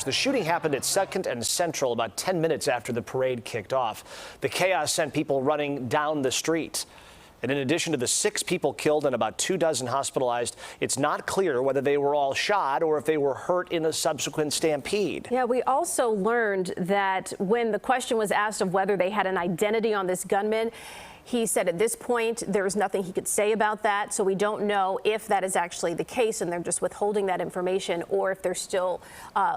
The shooting happened at 2nd and Central about 10 minutes after the parade kicked off. The chaos sent people running down the street. And in addition to the 6 people killed and about 24 hospitalized, it's not clear whether they were all shot or if they were hurt in a subsequent stampede. Yeah, we also learned that when the question was asked of whether they had an identity on this gunman, he said at this point there's nothing he could say about that, so we don't know if that is actually the case and they're just withholding that information or if they're still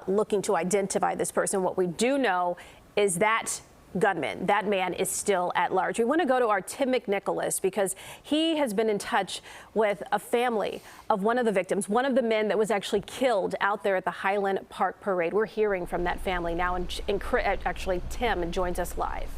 looking to identify this person. What we do know is that gunman, that man, is still at large. We want to go to our Tim McNicholas because he has been in touch with a family of one of the victims, one of the men that was actually killed out there at the Highland Park parade. We're hearing from that family now, and actually Tim joins us live.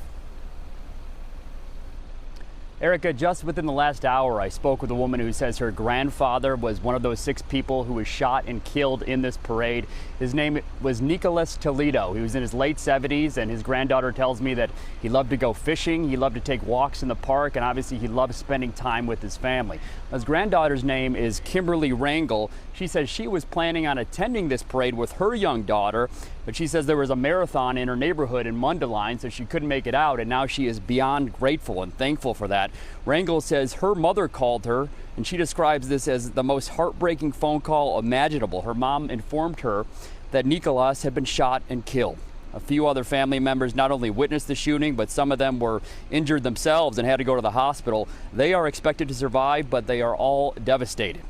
Erica, just within the last hour, I spoke with a woman who says her grandfather was one of those 6 people who was shot and killed in this parade. His name was Nicolas Toledo. He was in his late 70s, and his granddaughter tells me that he loved to go fishing, he loved to take walks in the park, and obviously he loved spending time with his family. His granddaughter's name is Kimberly Rangel. She says she was planning on attending this parade with her young daughter, but she says there was a marathon in her neighborhood in Mundelein, so she couldn't make it out, and now she is beyond grateful and thankful for that. Rangel says her mother called her, and she describes this as the most heartbreaking phone call imaginable. Her mom informed her that Nicolas had been shot and killed. A few other family members not only witnessed the shooting, but some of them were injured themselves and had to go to the hospital. They are expected to survive, but they are all devastated.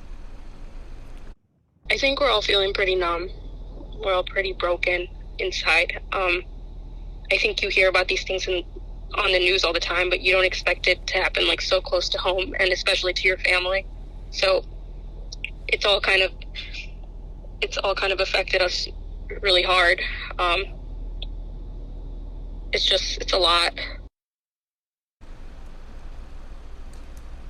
I think we're all feeling pretty numb. We're all pretty broken inside. I think you hear about these things on the news all the time, but you don't expect it to happen like so close to home, and especially to your family. So it's all kind of affected us really hard. It's a lot.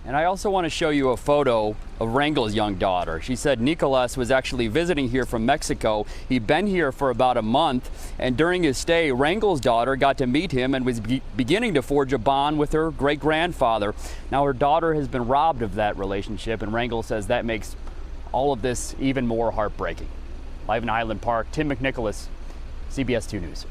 And I also want to show you a photo of Rangel's young daughter. She said Nicolas was actually visiting here from Mexico. He'd been here for about a month, and during his stay, Rangel's daughter got to meet him and was beginning to forge a bond with her great-grandfather. Now her daughter has been robbed of that relationship, and Rangel says that makes all of this even more heartbreaking. Live in Highland Park, Tim McNicholas, CBS 2 News.